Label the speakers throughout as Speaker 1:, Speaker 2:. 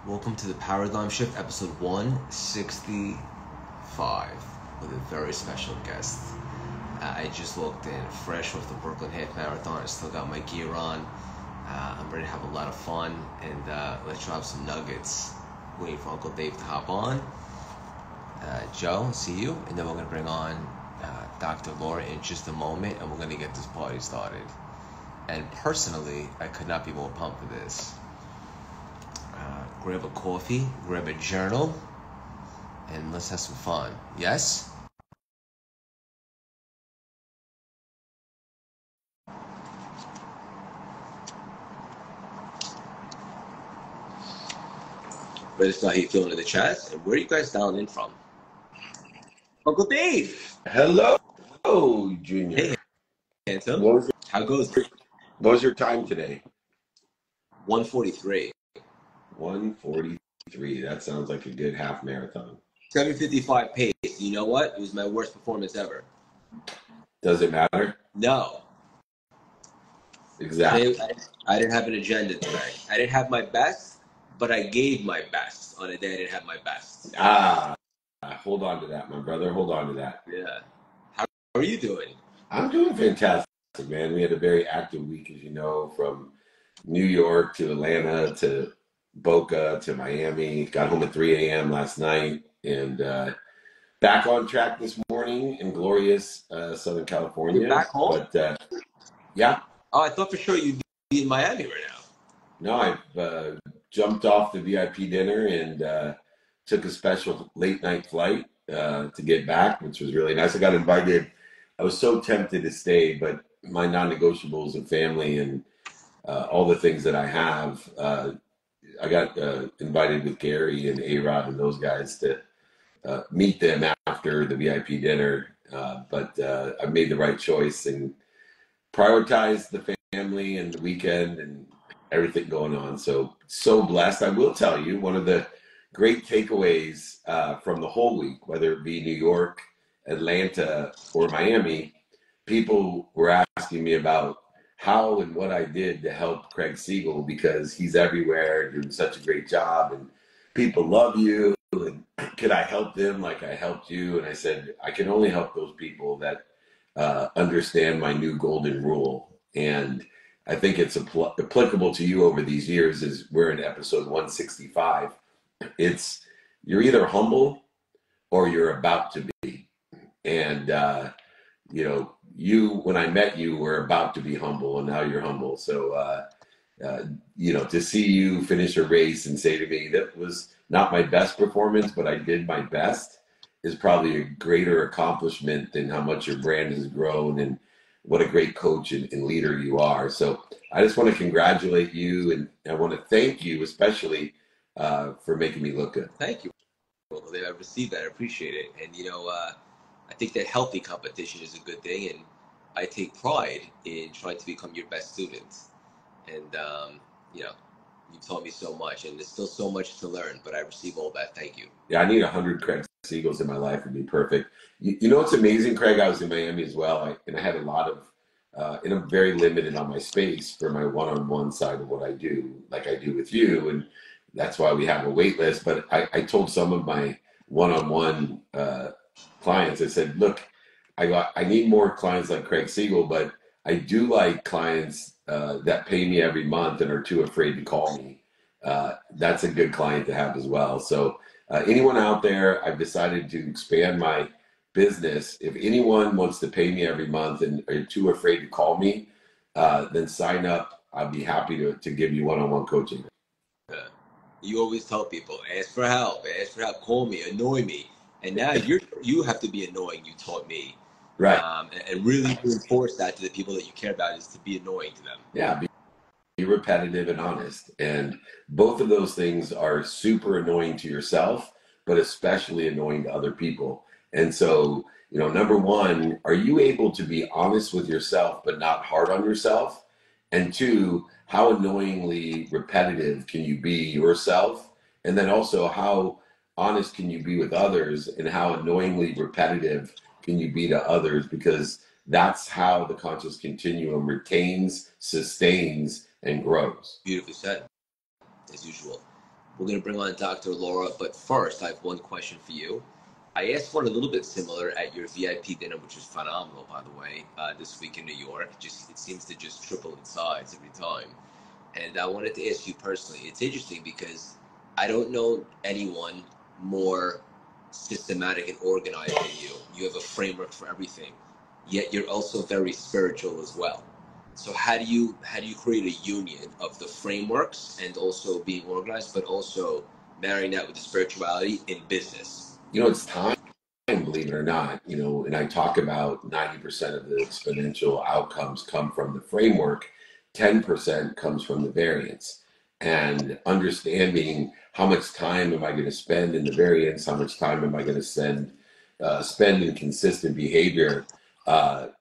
Speaker 1: Welcome to the Paradigm Shift, episode 165, with a very special guest. I just walked in fresh off the Brooklyn Half Marathon. I still got my gear on. I'm ready to have a lot of fun, and let's drop some nuggets. Waiting for Uncle Dave to hop on. Joe, see you, and then we're going to bring on Dr. Laura in just a moment, and we're going to get this party started. And personally, I could not be more pumped for this. Grab a coffee, grab a journal, and let's have some fun. Yes? Let us know how you're feeling in the chat. And where are you guys dialing in from? Uncle Dave!
Speaker 2: Hello, Junior.
Speaker 1: Hey, handsome. How goes it?
Speaker 2: What was your time today?
Speaker 1: 1:43.
Speaker 2: 1:43. That sounds like a good half marathon.
Speaker 1: 7:55 pace. You know what? It was my worst performance ever.
Speaker 2: Does it matter?
Speaker 1: No.
Speaker 2: Exactly.
Speaker 1: I didn't have an agenda today. I didn't have my best, but I gave my best on a day I didn't have my best.
Speaker 2: Hold on to that, my brother. Hold on to that.
Speaker 1: Yeah. How are you doing?
Speaker 2: I'm doing fantastic, man. We had a very active week, as you know, from New York to Atlanta to Boca to Miami. Got home at 3 a.m. last night, and back on track this morning in glorious Southern California.
Speaker 1: You're back home?
Speaker 2: But yeah.
Speaker 1: Oh, I thought for sure you'd be in Miami right now.
Speaker 2: No, I've jumped off the VIP dinner and took a special late night flight to get back, which was really nice. I got invited. I was so tempted to stay, but my non-negotiables of family and all the things that I have, I got invited with Gary and A-Rod and those guys to meet them after the VIP dinner. But I made the right choice and prioritized the family and the weekend and everything going on. So blessed. I will tell you, one of the great takeaways from the whole week, whether it be New York, Atlanta, or Miami, people were asking me about how and what I did to help Craig Siegel, because he's everywhere doing such a great job and people love you, and could I help them like I helped you? And I said, I can only help those people that understand my new golden rule. And I think it's applicable to you over these years. As we're in episode 165. It's you're either humble or you're about to be. And you, when I met you, were about to be humble, and now you're humble. So to see you finish a race and say to me that was not my best performance, but I did my best, is probably a greater accomplishment than how much your brand has grown and what a great coach and leader you are. So I just want to congratulate you, and I want to thank you especially for making me look good.
Speaker 1: Thank you. Well, I received that. I appreciate it. And, I think that healthy competition is a good thing. And I take pride in trying to become your best student. And, you've taught me so much, and there's still so much to learn, but I receive all that. Thank you.
Speaker 2: Yeah, I need 100 Craig Siegels in my life to be perfect. You know what's amazing, Craig? I was in Miami as well, and I had a lot of, and I'm very limited on my space for my one-on-one side of what I do, like I do with you, and that's why we have a wait list. But I told some of my one-on-one clients, I said, look, I need more clients like Craig Siegel, but I do like clients that pay me every month and are too afraid to call me. That's a good client to have as well. So anyone out there, I've decided to expand my business. If anyone wants to pay me every month and are too afraid to call me, then sign up. I'll be happy to give you one-on-one coaching.
Speaker 1: You always tell people, ask for help, call me, annoy me. And now you have to be annoying. You taught me.
Speaker 2: Right.
Speaker 1: And really reinforce that to the people that you care about, is to be annoying to them.
Speaker 2: Yeah, be repetitive and honest. And both of those things are super annoying to yourself, but especially annoying to other people. And so, number one, are you able to be honest with yourself, but not hard on yourself? And two, how annoyingly repetitive can you be yourself? And then also, how honest can you be with others, and how annoyingly repetitive can you be to others? Because that's how the conscious continuum retains, sustains, and grows.
Speaker 1: Beautifully said, as usual. We're going to bring on Dr. Laura, but first I have one question for you. I asked one a little bit similar at your VIP dinner, which was phenomenal, by the way, this week in New York. It seems to just triple in size every time. And I wanted to ask you personally. It's interesting because I don't know anyone more systematic and organized than you. You have a framework for everything, yet you're also very spiritual as well. So how do you create a union of the frameworks and also being organized, but also marrying that with the spirituality in business?
Speaker 2: It's time, believe it or not, and I talk about 90% of the exponential outcomes come from the framework, 10% comes from the variance. And understanding how much time am I going to spend in the variance, how much time am I going to spend in consistent behavior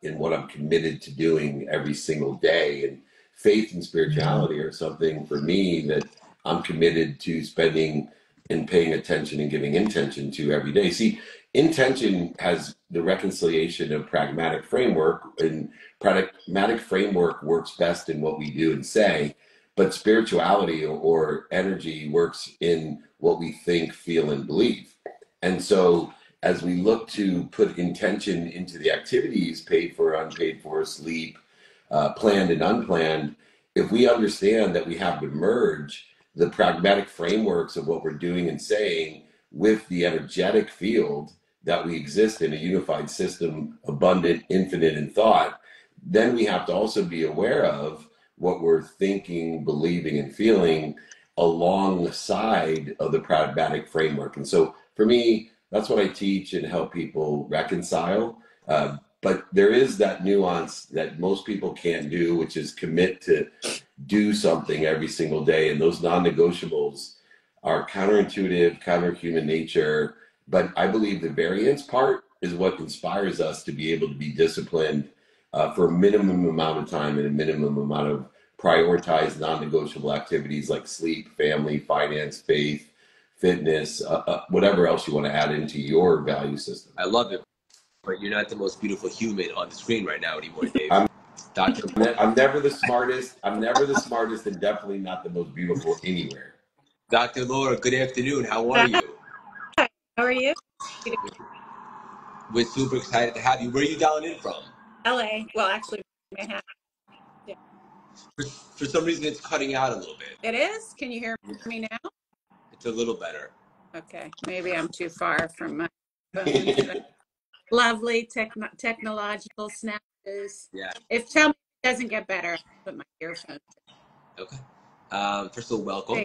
Speaker 2: in what I'm committed to doing every single day. And faith and spirituality are something for me that I'm committed to spending and paying attention and giving intention to every day. See, intention has the reconciliation of pragmatic framework, and pragmatic framework works best in what we do and say, but spirituality or energy works in what we think, feel, and believe. And so as we look to put intention into the activities, paid for, unpaid for, sleep, planned and unplanned, if we understand that we have to merge the pragmatic frameworks of what we're doing and saying with the energetic field that we exist in, a unified system, abundant, infinite in thought, then we have to also be aware of what we're thinking, believing, and feeling alongside of the pragmatic framework. And so for me, that's what I teach and help people reconcile. But there is that nuance that most people can't do, which is commit to do something every single day. And those non-negotiables are counterintuitive, counter human nature. But I believe the variance part is what inspires us to be able to be disciplined for a minimum amount of time and a minimum amount of prioritized non-negotiable activities like sleep, family, finance, faith, fitness, whatever else you want to add into your value system.
Speaker 1: I love it, but you're not the most beautiful human on the screen right now anymore, Dave.
Speaker 2: I'm never the smartest. I'm never the smartest, and definitely not the most beautiful anywhere.
Speaker 1: Dr. Laura, good afternoon. How are you?
Speaker 3: How are you?
Speaker 1: We're super excited to have you. Where are you dialing in from?
Speaker 3: LA. Well, actually, Manhattan. Yeah.
Speaker 1: For some reason, it's cutting out a little bit.
Speaker 3: It is? Can you hear me now?
Speaker 1: It's a little better.
Speaker 3: Okay. Maybe I'm too far from my phone. Lovely technological snapshots.
Speaker 1: Yeah.
Speaker 3: If tell me it doesn't get better, I'll put my earphones in.
Speaker 1: Okay. First of all, welcome.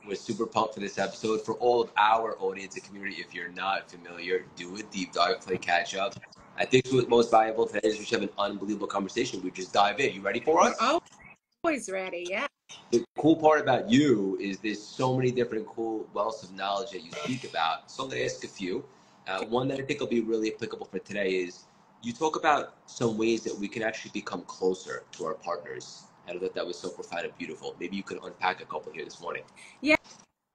Speaker 1: We're super pumped for this episode. For all of our audience and community, if you're not familiar, do a deep dive, play catch up. I think what's most valuable today is we should have an unbelievable conversation. We just dive in. You ready for us?
Speaker 3: We're always ready, yeah.
Speaker 1: The cool part about you is there's so many different cool wealths of knowledge that you speak about. So I'm going to ask a few. One that I think will be really applicable for today is you talk about some ways that we can actually become closer to our partners. I thought that was so profound and beautiful. Maybe you could unpack a couple here this morning.
Speaker 3: Yeah.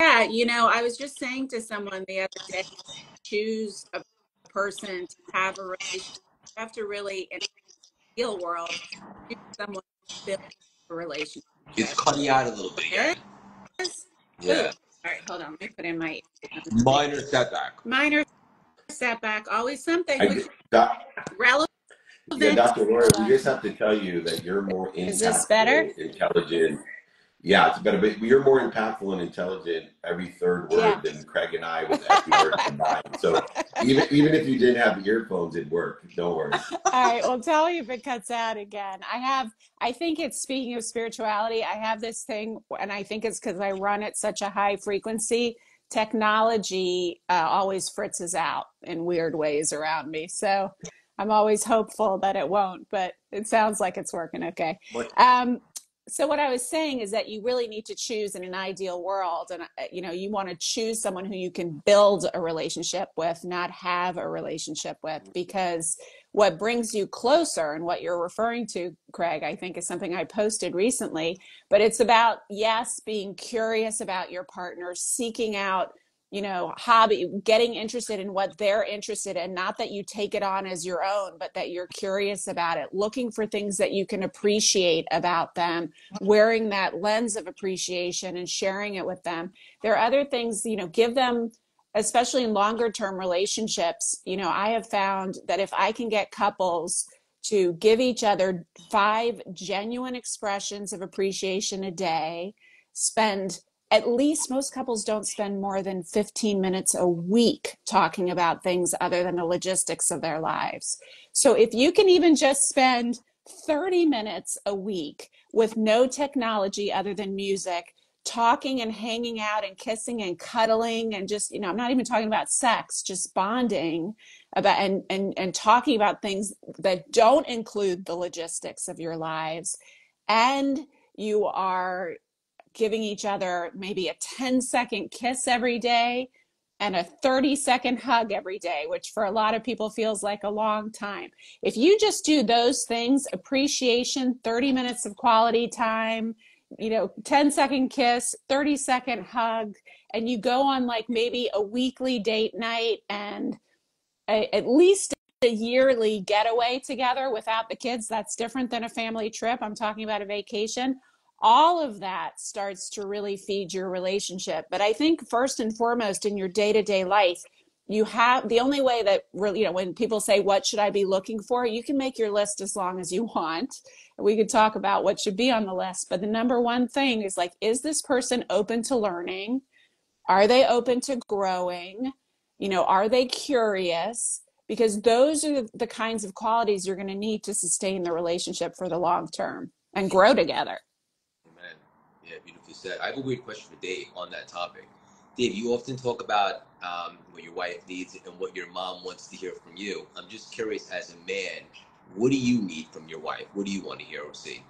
Speaker 3: Yeah. I was just saying to someone the other day, choose a person to have a relationship. You have to really, in the real world, choose someone to build a relationship.
Speaker 1: It's cutting out a little bit again.
Speaker 3: There it is?
Speaker 1: Yeah.
Speaker 3: Ooh. All right, hold on. Let me put in my
Speaker 1: minor setback.
Speaker 3: Minor setback. Always something.
Speaker 2: Relevant. Yeah, Dr. Laura, we just have to tell you that you're more impactful,
Speaker 3: is this better?
Speaker 2: Intelligent. Yeah, it's better, but you're more impactful and intelligent every third word than Craig and I with every word combined. So even if you didn't have the earphones, it'd work. Don't worry.
Speaker 3: All right, well, tell me if it cuts out again. I think it's, speaking of spirituality, I have this thing, and I think it's because I run at such a high frequency. Technology always fritzes out in weird ways around me. So I'm always hopeful that it won't, but it sounds like it's working okay. So what I was saying is that you really need to choose in an ideal world. And, you want to choose someone who you can build a relationship with, not have a relationship with, because what brings you closer, and what you're referring to, Craig, I think is something I posted recently, but it's about, yes, being curious about your partner, seeking out, hobby, getting interested in what they're interested in, not that you take it on as your own, but that you're curious about it, looking for things that you can appreciate about them, wearing that lens of appreciation and sharing it with them. There are other things, give them, especially in longer term relationships. I have found that if I can get couples to give each other 5 genuine expressions of appreciation a day, spend at least, most couples don't spend more than 15 minutes a week talking about things other than the logistics of their lives. So if you can even just spend 30 minutes a week with no technology other than music, talking and hanging out and kissing and cuddling and just, I'm not even talking about sex, just bonding about and talking about things that don't include the logistics of your lives. And you are giving each other maybe a 10-second kiss every day and a 30-second hug every day, which for a lot of people feels like a long time. If you just do those things, appreciation, 30 minutes of quality time, 10-second kiss, 30-second hug, and you go on like maybe a weekly date night and at least a yearly getaway together without the kids, that's different than a family trip. I'm talking about a vacation. All of that starts to really feed your relationship. But I think first and foremost in your day-to-day life, you have the only way that really, when people say, what should I be looking for? You can make your list as long as you want. We could talk about what should be on the list. But the number one thing is like, is this person open to learning? Are they open to growing? Are they curious? Because those are the kinds of qualities you're going to need to sustain the relationship for the long term and grow together.
Speaker 1: Yeah, beautifully said. I have a weird question for Dave on that topic. Dave, you often talk about what your wife needs and what your mom wants to hear from you. I'm just curious, as a man, what do you need from your wife? What do you want to hear or see?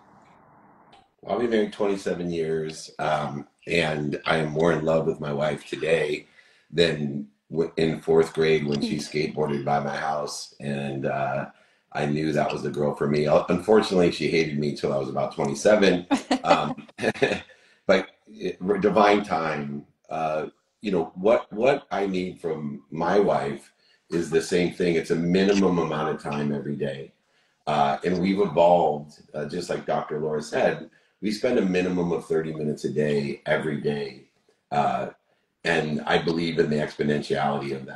Speaker 2: Well, I've been married 27 years, and I am more in love with my wife today than in 4th grade when she skateboarded by my house, and I knew that was the girl for me. Unfortunately, she hated me till I was about 27. But divine time, what I need from my wife is the same thing. It's a minimum amount of time every day. And we've evolved, just like Dr. Laura said, we spend a minimum of 30 minutes a day, every day. And I believe in the exponentiality of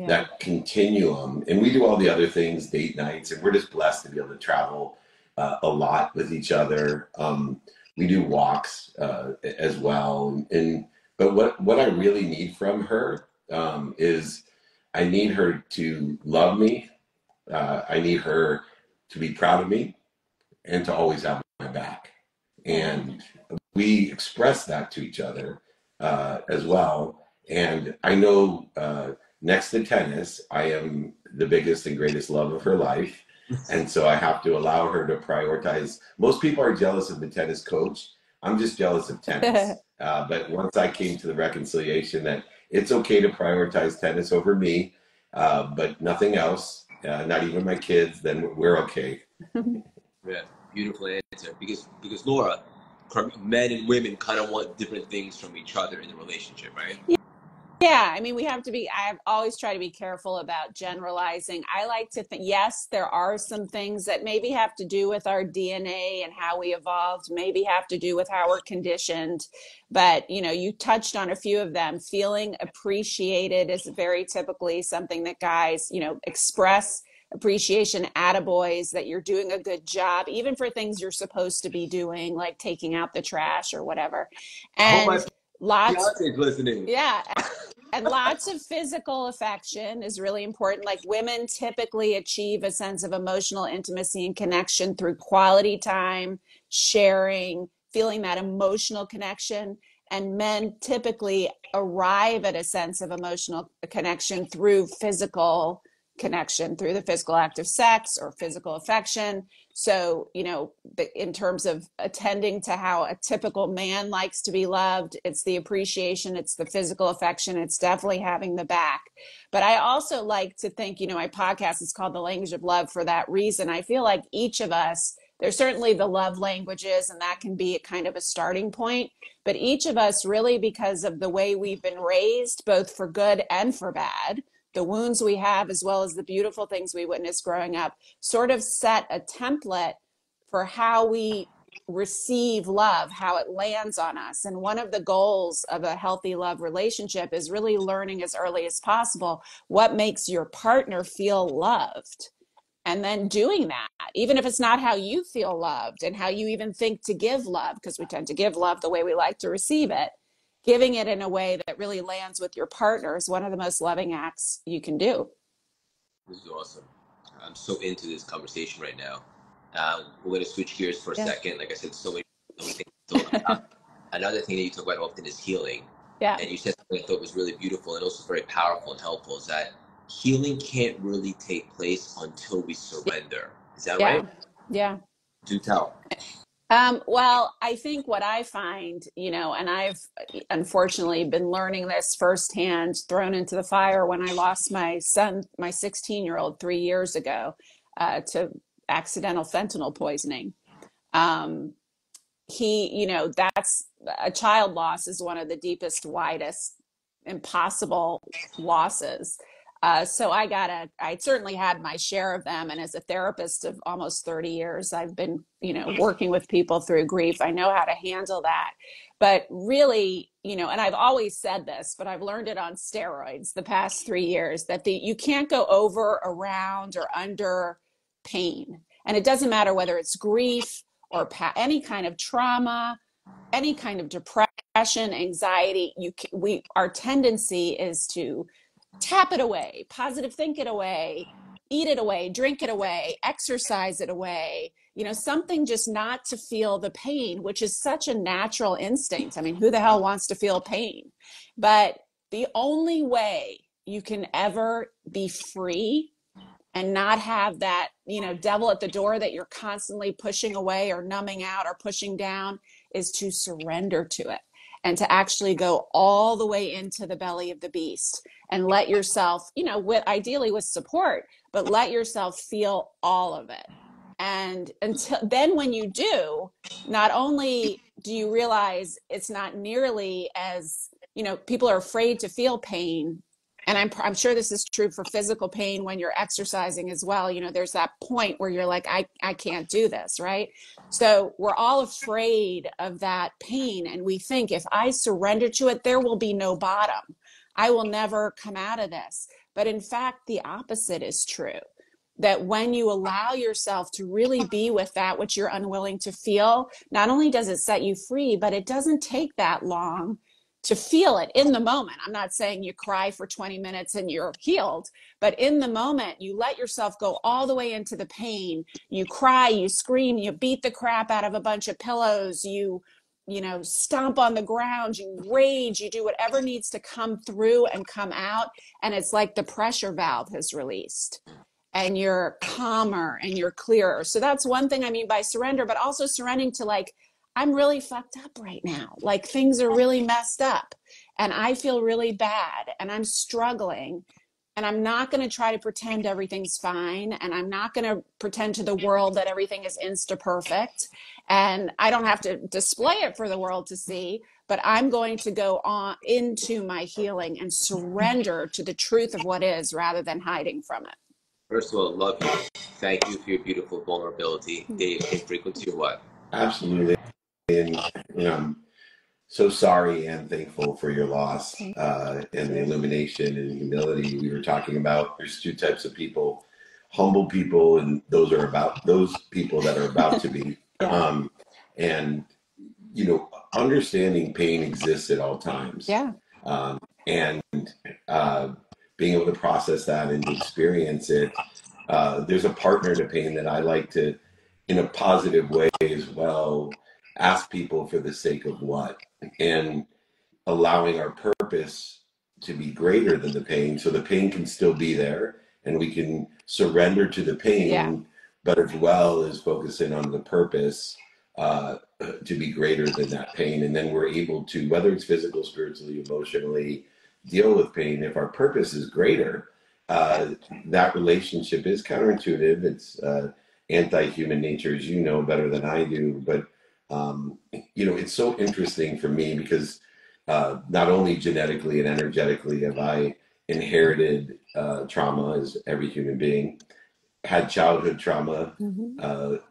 Speaker 2: that continuum. And we do all the other things, date nights, and we're just blessed to be able to travel a lot with each other. We do walks as well. But what I really need from her is I need her to love me. I need her to be proud of me and to always have my back. And we express that to each other as well. And I know next to tennis, I am the biggest and greatest love of her life. And so I have to allow her to prioritize. Most people are jealous of the tennis coach. I'm just jealous of tennis. But once I came to the reconciliation that it's okay to prioritize tennis over me, but nothing else, not even my kids, then we're okay.
Speaker 1: Yeah, beautiful answer. Because Laura, men and women kind of want different things from each other in the relationship, right?
Speaker 3: Yeah, I mean, I've always tried to be careful about generalizing. I like to think, yes, there are some things that maybe have to do with our DNA and how we evolved, maybe have to do with how we're conditioned. But, you touched on a few of them. Feeling appreciated is very typically something that guys, express appreciation, attaboys, that you're doing a good job, even for things you're supposed to be doing, like taking out the trash or whatever. And lots,
Speaker 1: listening.
Speaker 3: Yeah. And lots of physical affection is really important. Like women typically achieve a sense of emotional intimacy and connection through quality time, sharing, feeling that emotional connection. And men typically arrive at a sense of emotional connection through physical connection, through the physical act of sex or physical affection. So, in terms of attending to how a typical man likes to be loved, it's the appreciation, it's the physical affection, it's definitely having the back. But I also like to think, my podcast is called The Language of Love for that reason. I feel like each of us, there's certainly the love languages, and that can be kind of a starting point. But each of us really, because of the way we've been raised, both for good and for bad, the wounds we have, as well as the beautiful things we witnessed growing up, sort of set a template for how we receive love, how it lands on us. And one of the goals of a healthy love relationship is really learning as early as possible what makes your partner feel loved. And then doing that, even if it's not how you feel loved and how you even think to give love, because we tend to give love the way we like to receive it, giving it in a way that really lands with your partner is one of the most loving acts you can do.
Speaker 1: This is awesome. I'm so into this conversation right now. We're going to switch gears for a second. Like I said, so many things to talk about. Another thing that you talk about often is healing.
Speaker 3: Yeah.
Speaker 1: And you said something I thought was really beautiful and also very powerful and helpful, is that healing can't really take place until we surrender. Is that right?
Speaker 3: Yeah.
Speaker 1: Do tell.
Speaker 3: Well, I think what I find, and I've unfortunately been learning this firsthand, thrown into the fire when I lost my son, my 16-year-old, 3 years ago, to accidental fentanyl poisoning. That's a child loss is one of the deepest, widest, impossible losses. So I certainly had my share of them. And as a therapist of almost 30 years, I've been, working with people through grief. I know how to handle that. But really, and I've always said this, but I've learned it on steroids the past 3 years, that you can't go over, around, or under pain. And it doesn't matter whether it's grief or any kind of trauma, any kind of depression, anxiety. Our tendency is to tap it away, positive think it away, eat it away, drink it away, exercise it away, something just not to feel the pain, which is such a natural instinct. I mean, who the hell wants to feel pain? But the only way you can ever be free and not have that, devil at the door that you're constantly pushing away or numbing out or pushing down is to surrender to it and to actually go all the way into the belly of the beast and let yourself, ideally with support, but let yourself feel all of it. And until then, when you do, not only do you realize it's not nearly as, people are afraid to feel pain. And I'm sure this is true for physical pain when you're exercising as well. There's that point where you're like, I can't do this, right? So we're all afraid of that pain. And we think if I surrender to it, there will be no bottom. I will never come out of this. But in fact, the opposite is true. That when you allow yourself to really be with that which you're unwilling to feel, not only does it set you free, but it doesn't take that long to feel it in the moment. I'm not saying you cry for 20 minutes and you're healed, but in the moment, you let yourself go all the way into the pain. You cry, you scream, you beat the crap out of a bunch of pillows, you stomp on the ground, you rage, you do whatever needs to come through and come out. And it's like the pressure valve has released and you're calmer and you're clearer. So that's one thing I mean by surrender, but also surrendering to like, I'm really fucked up right now. Like things are really messed up and I feel really bad and I'm struggling and I'm not going to try to pretend everything's fine. And I'm not going to pretend to the world that everything is insta perfect. And I don't have to display it for the world to see, but I'm going to go on into my healing and surrender to the truth of what is rather than hiding from it.
Speaker 1: First of all, love you. Thank you for your beautiful vulnerability. Dave, in frequency or what?
Speaker 2: Absolutely. And I'm so sorry and thankful for your loss and the illumination and humility we were talking about. There's two types of people: humble people, and those people that are about to be. And understanding pain exists at all times. And being able to process that and to experience it. There's a partner to pain that I like to, in a positive way as well, ask people for the sake of what, and allowing our purpose to be greater than the pain, so the pain can still be there and we can surrender to the pain, but as well as focusing on the purpose to be greater than that pain. And then we're able to, whether it's physical, spiritually, emotionally, deal with pain. If our purpose is greater, that relationship is counterintuitive. anti-human nature, as you know better than I do. But, it's so interesting for me because not only genetically and energetically have I inherited trauma as every human being, had childhood trauma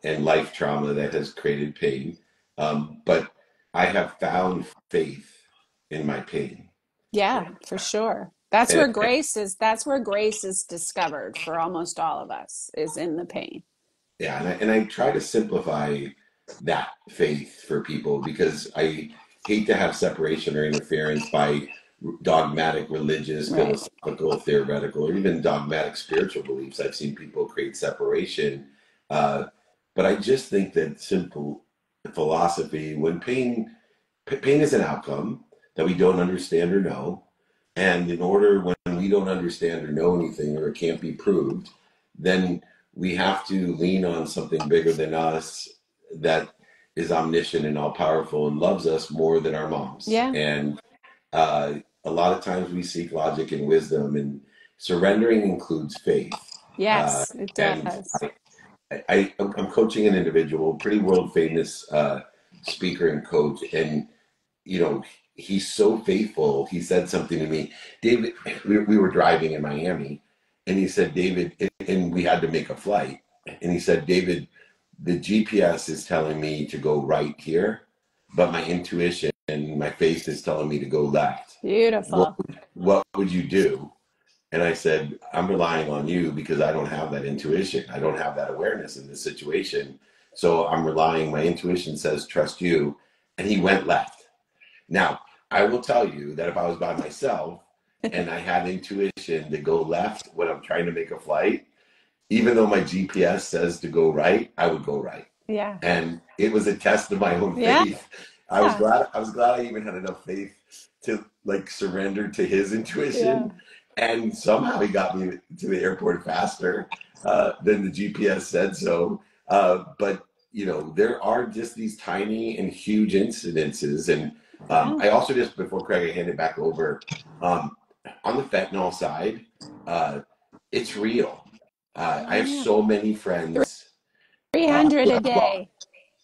Speaker 2: and life trauma that has created pain. But I have found faith in my pain.
Speaker 3: Yeah, for sure. That's
Speaker 2: And,
Speaker 3: where grace is. That's where grace is discovered for almost all of us, is in the pain.
Speaker 2: yeah, and I try to simplify that faith for people because I hate to have separation or interference by dogmatic, religious,
Speaker 3: Right.
Speaker 2: philosophical, theoretical, or even dogmatic spiritual beliefs. I've seen people create separation. Uh, but I just think that simple philosophy, when pain is an outcome that we don't understand or know. And in order, when we don't understand or know anything or it can't be proved, then we have to lean on something bigger than us that is omniscient and all powerful and loves us more than our moms.
Speaker 3: Yeah.
Speaker 2: And a lot of times we seek logic and wisdom, and surrendering includes faith.
Speaker 3: Yes, it
Speaker 2: And
Speaker 3: does.
Speaker 2: I'm coaching an individual, pretty world famous speaker and coach, and he's so faithful. He said something to me, David. We were driving in Miami, and he said, David, and we had to make a flight, and he said, David, the GPS is telling me to go right here, but my intuition and my faith is telling me to go left.
Speaker 3: Beautiful.
Speaker 2: What would you do? And I said, I'm relying on you because I don't have that intuition. I don't have that awareness in this situation. So I'm relying, my intuition says, trust you. And he went left. Now, I will tell you that if I was by myself and I had intuition to go left when I'm trying to make a flight, even though my GPS says to go right, I would go right.
Speaker 3: Yeah.
Speaker 2: And it was a test of my own
Speaker 3: Yeah.
Speaker 2: faith. I was glad I even had enough faith to surrender to his intuition.
Speaker 3: Yeah.
Speaker 2: And somehow he got me to the airport faster than the GPS said so. But there are just these tiny and huge incidences. And I also just, before Craig, I hand it back over, on the fentanyl side, it's real. I have so many friends.
Speaker 3: 300 a day.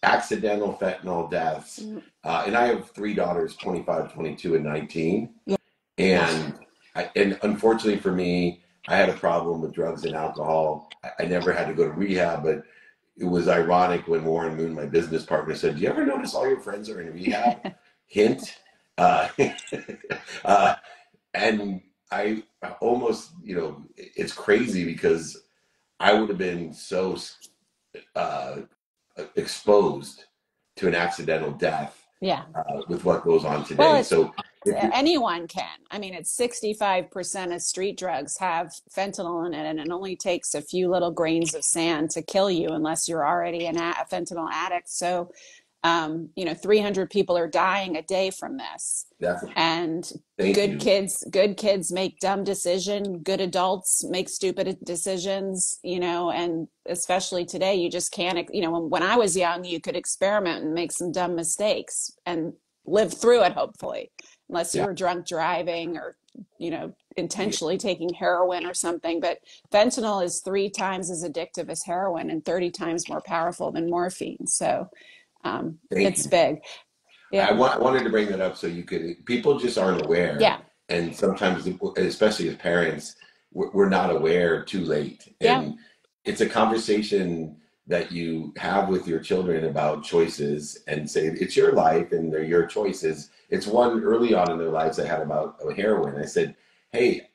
Speaker 2: Accidental fentanyl deaths. And I have three daughters, 25, 22, and 19.
Speaker 3: Yeah.
Speaker 2: And unfortunately for me, I had a problem with drugs and alcohol. I never had to go to rehab, but it was ironic when Warren Moon, my business partner, said, do you ever notice all your friends are in rehab? Hint. And I almost, it's crazy because I would have been so exposed to an accidental death with what goes on today.
Speaker 3: Well,
Speaker 2: so
Speaker 3: anyone can. I mean, it's 65% of street drugs have fentanyl in it, and it only takes a few little grains of sand to kill you unless you're already a fentanyl addict. So, 300 people are dying a day from this.
Speaker 2: Definitely.
Speaker 3: And good kids make dumb decisions. Good adults make stupid decisions, and especially today, you just can't, when I was young, you could experiment and make some dumb mistakes and live through it, hopefully, unless you were drunk driving or, intentionally taking heroin or something. But fentanyl is 3 times as addictive as heroin and 30 times more powerful than morphine. So it's big. Yeah.
Speaker 2: I wanted to bring that up so people just aren't aware.
Speaker 3: Yeah.
Speaker 2: And sometimes, especially as parents, we're not aware too late. And it's a conversation that you have with your children about choices and say, it's your life and they're your choices. It's one early on in their lives I had about heroin. I said, hey,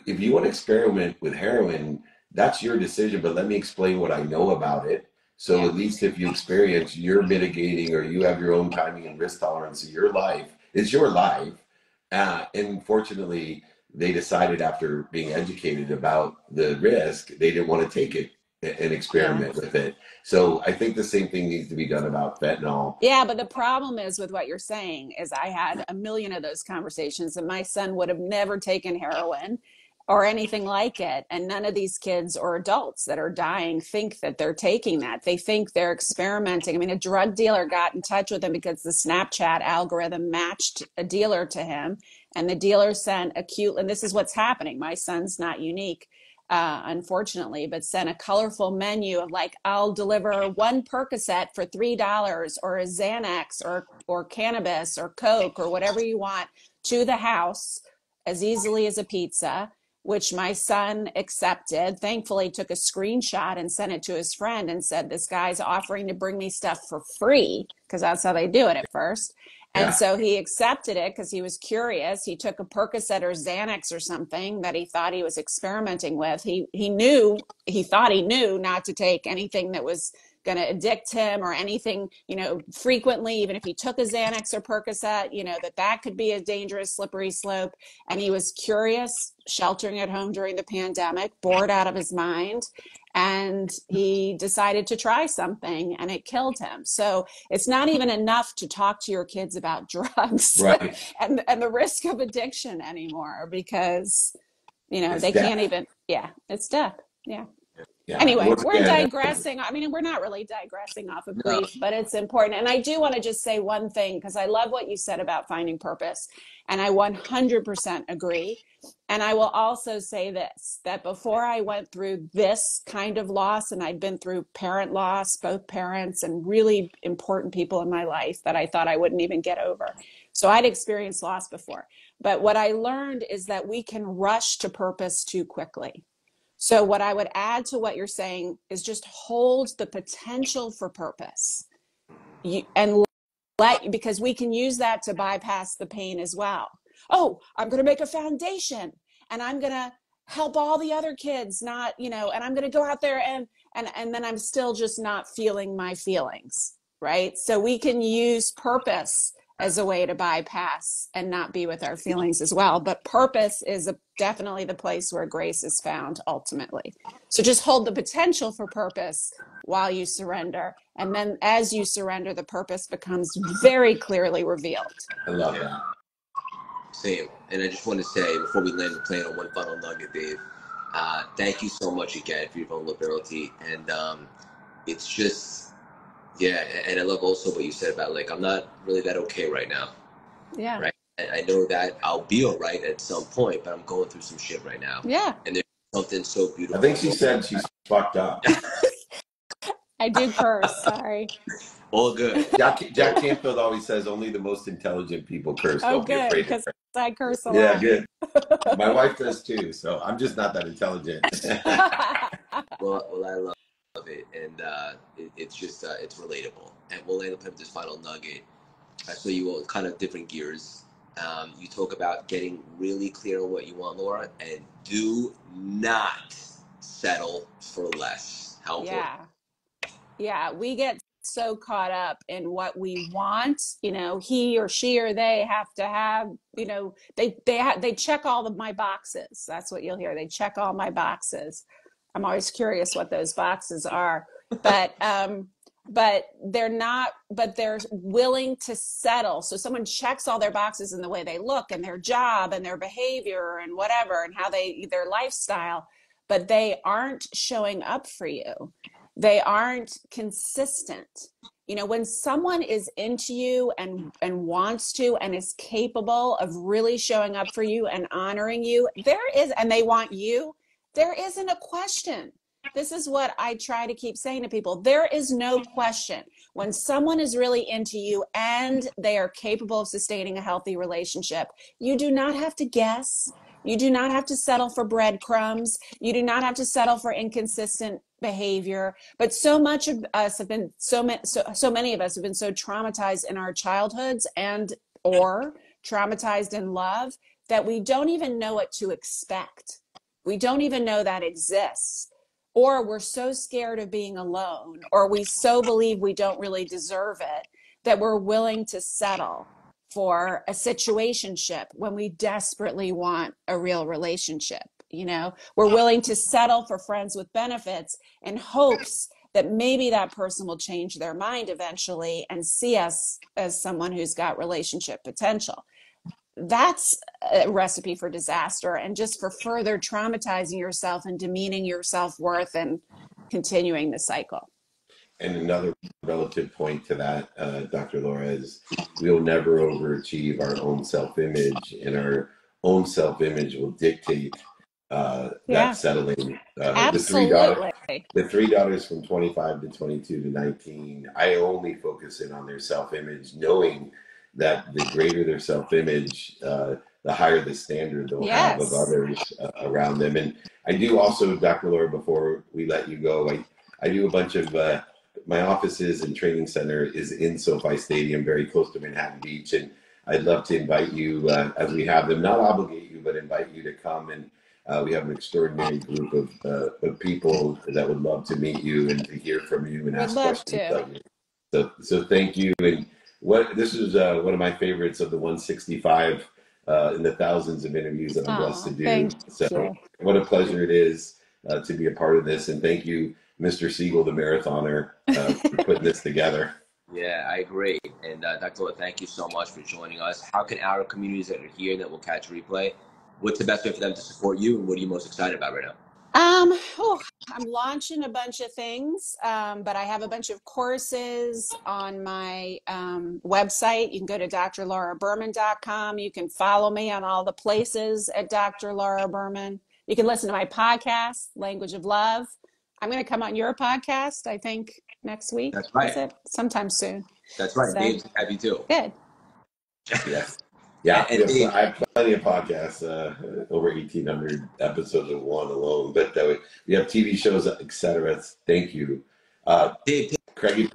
Speaker 2: if you want to experiment with heroin, that's your decision, but let me explain what I know about it. So at least if you experience, you're mitigating or you have your own timing and risk tolerance of your life. It's your life. And fortunately, they decided after being educated about the risk, they didn't want to take it and experiment with it. So I think the same thing needs to be done about fentanyl.
Speaker 3: Yeah, but the problem is with what you're saying is I had a million of those conversations and my son would have never taken heroin or anything like it. And none of these kids or adults that are dying think that they're taking that. They think they're experimenting. I mean, a drug dealer got in touch with him because the Snapchat algorithm matched a dealer to him. And the dealer sent and this is what's happening. My son's not unique. unfortunately, but sent a colorful menu of like, I'll deliver one Percocet for $3 or a Xanax or cannabis or Coke or whatever you want to the house as easily as a pizza, which my son accepted. Thankfully, took a screenshot and sent it to his friend and said, this guy's offering to bring me stuff for free, because that's how they do it at first. And so he accepted it because he was curious. He took a Percocet or Xanax or something that he thought he was experimenting with. He thought he knew not to take anything that was going to addict him or anything, frequently, even if he took a Xanax or Percocet, that could be a dangerous, slippery slope. And he was curious, sheltering at home during the pandemic, bored out of his mind. And he decided to try something and it killed him. So it's not even enough to talk to your kids about drugs
Speaker 2: right.
Speaker 3: and the risk of addiction anymore, because,
Speaker 2: it's
Speaker 3: they
Speaker 2: death.
Speaker 3: can't even, it's death. Yeah.
Speaker 2: Yeah.
Speaker 3: Anyway, we're digressing. I mean, we're not really digressing off of grief, but it's important. And I do want to just say one thing, because I love what you said about finding purpose. And I 100% agree. And I will also say this, that before I went through this kind of loss, and I'd been through parent loss, both parents and really important people in my life that I thought I wouldn't even get over. So I'd experienced loss before. But what I learned is that we can rush to purpose too quickly. So what I would add to what you're saying is just hold the potential for purpose, because we can use that to bypass the pain as well. Oh, I'm going to make a foundation and I'm going to help all the other kids, and I'm going to go out there and then I'm still just not feeling my feelings, right? So we can use purpose as a way to bypass and not be with our feelings as well. But purpose is definitely the place where grace is found ultimately. So just hold the potential for purpose while you surrender. And then as you surrender, the purpose becomes very clearly revealed.
Speaker 2: I love that.
Speaker 1: Same. And I just want to say, before we land the plane, on one final nugget, Dave, thank you so much again for your vulnerability. And it's just, yeah, and I love also what you said about, like, I'm not really that okay right now.
Speaker 3: Yeah.
Speaker 1: Right. And I know that I'll be all right at some point, but I'm going through some shit right now.
Speaker 3: Yeah.
Speaker 1: And there's something so beautiful.
Speaker 2: I think she said she's fucked up.
Speaker 3: I do curse. Sorry.
Speaker 1: All good.
Speaker 2: Jack Canfield always says only the most intelligent people curse.
Speaker 3: Oh,
Speaker 2: Don't be
Speaker 3: good,
Speaker 2: afraid
Speaker 3: because I curse a
Speaker 2: Yeah,
Speaker 3: lot.
Speaker 2: good. My wife does too, so I'm just not that intelligent.
Speaker 1: Well, I love it, and it's just it's relatable. And we'll end up with this final nugget. So you all kind of different gears. You talk about getting really clear on what you want, Laura, and do not settle for less. How important?
Speaker 3: Yeah, we get so caught up in what we want. He or she or they have to have. They check all of my boxes. That's what you'll hear. They check all my boxes. I'm always curious what those boxes are, but they're not. But they're willing to settle. So someone checks all their boxes in the way they look and their job and their behavior and whatever and how their lifestyle, but they aren't showing up for you. They aren't consistent. When someone is into you and wants to and is capable of really showing up for you and honoring you, and they want you, there isn't a question. This is what I try to keep saying to people. There is no question. When someone is really into you and they are capable of sustaining a healthy relationship, you do not have to guess. You do not have to settle for breadcrumbs. You do not have to settle for inconsistent behavior. But so much of us have been, so many of us have been so traumatized in our childhoods or traumatized in love that we don't even know what to expect. We don't even know that exists. Or we're so scared of being alone, or we so believe we don't really deserve it that we're willing to settle for a situationship when we desperately want a real relationship. We're willing to settle for friends with benefits in hopes that maybe that person will change their mind eventually and see us as someone who's got relationship potential. That's a recipe for disaster and just for further traumatizing yourself and demeaning your self-worth and continuing the cycle.
Speaker 2: And another relative point to that, Dr. Laura, is we'll never overachieve our own self-image, and our own self-image will dictate that settling.
Speaker 3: Absolutely.
Speaker 2: The three daughters from 25 to 22 to 19, I only focus in on their self-image, knowing that the greater their self-image, the higher the standard they'll have of others around them. And I do also, Dr. Laura, before we let you go, I do a bunch of, my offices and training center is in SoFi Stadium, very close to Manhattan Beach. And I'd love to invite you, as we have them, not obligate you, but invite you to come. And we have an extraordinary group of people that would love to meet you and to hear from you and ask questions of you. So thank you. And this is one of my favorites of the 165 in the thousands of interviews that I'm blessed to do. So what a pleasure it is to be a part of this. And thank you, Mr. Siegel, the marathoner, for putting this together.
Speaker 1: Yeah, I agree. And Dr. Laura, thank you so much for joining us. How can our communities that are here that will catch replay, what's the best way for them to support you, and what are you most excited about right now?
Speaker 3: I'm launching a bunch of things, but I have a bunch of courses on my website. You can go to drlauraberman.com. You can follow me on all the places at Dr. Laura Berman. You can listen to my podcast, Language of Love. I'm going to come on your podcast, I think, next week.
Speaker 1: That's right.
Speaker 3: Is it? Sometime soon.
Speaker 1: That's right.
Speaker 3: So,
Speaker 1: Dave's happy too.
Speaker 3: Good.
Speaker 2: Yes. Yeah, I have plenty of podcasts, over 1,800 episodes of one alone. But we have TV shows, etc. Thank you.
Speaker 1: Dave,
Speaker 2: Craigie,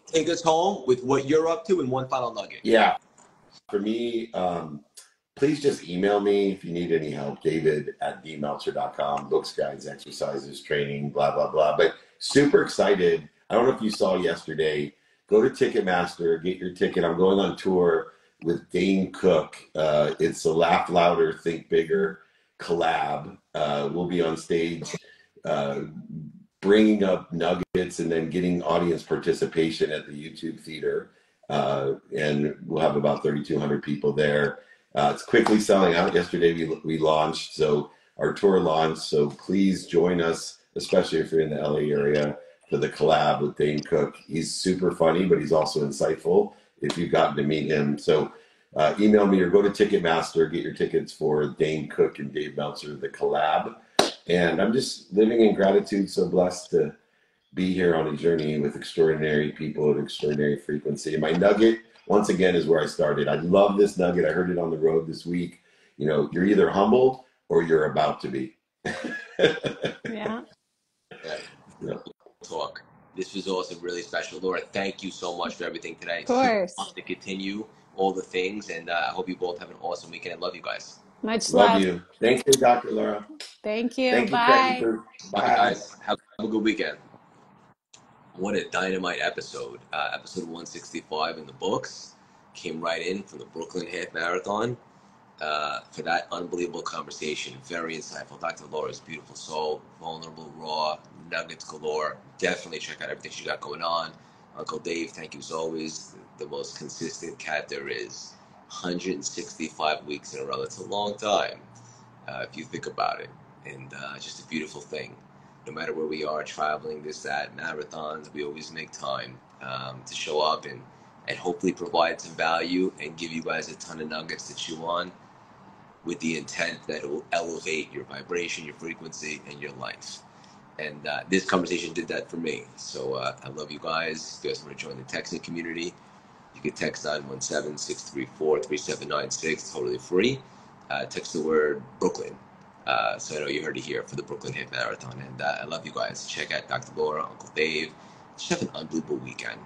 Speaker 1: take us home with what you're up to and one final nugget.
Speaker 2: Yeah. For me, please just email me if you need any help, david@dmeltzer.com, books, guides, exercises, training, blah, blah, blah. But super excited. I don't know if you saw yesterday. Go to Ticketmaster, get your ticket. I'm going on tour with Dane Cook. It's a Laugh Louder, Think Bigger collab. We'll be on stage bringing up nuggets and then getting audience participation at the YouTube theater. And we'll have about 3,200 people there. It's quickly selling out. Yesterday we launched, so our tour launched. So please join us, especially if you're in the LA area, for the collab with Dane Cook. He's super funny, but he's also insightful if you've gotten to meet him. So email me or go to Ticketmaster, get your tickets for Dane Cook and Dave Meltzer, the collab. And I'm just living in gratitude, so blessed to be here on a journey with extraordinary people at extraordinary frequency. And my nugget, once again, is where I started. I love this nugget. I heard it on the road this week. You know, you're either humbled or you're about to be.
Speaker 3: Yeah.
Speaker 1: Talk. This was also really special. Laura, thank you so much for everything today.
Speaker 3: Of course.
Speaker 1: To continue all the things, and I hope you both have an awesome weekend. I love you guys.
Speaker 3: Much love.
Speaker 2: Love you. Thank you, Dr. Laura.
Speaker 3: Thank you.
Speaker 2: Thank you,
Speaker 3: Bye.
Speaker 2: Craig. Bye,
Speaker 1: guys. Have a good weekend. What a dynamite episode. Episode 165 in the books. Came right in from the Brooklyn Half Marathon for that unbelievable conversation. Very insightful. Dr. Laura's beautiful soul, vulnerable, raw, nuggets galore. Definitely check out everything she got going on. Uncle Dave, thank you as always. The most consistent cat there is. 165 weeks in a row. That's a long time if you think about it. And just a beautiful thing. No matter where we are, traveling, this, that, marathons, we always make time to show up and hopefully provide some value and give you guys a ton of nuggets to chew on with the intent that it will elevate your vibration, your frequency, and your life. And this conversation did that for me. So I love you guys. If you guys want to join the texting community, you can text 917-634-3796, totally free. Text the word Brooklyn. So I know you heard it here for the Brooklyn Half Marathon. And I love you guys. Check out Dr. Laura, Uncle Dave. Just have an unbelievable weekend.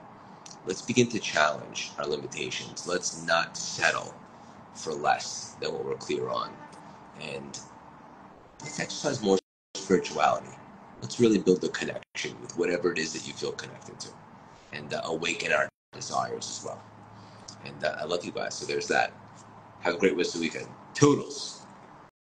Speaker 1: Let's begin to challenge our limitations. Let's not settle for less than what we're clear on. And let's exercise more spirituality. Let's really build a connection with whatever it is that you feel connected to. And awaken our desires as well. And I love you guys. So there's that. Have a great rest of the weekend. Toodles.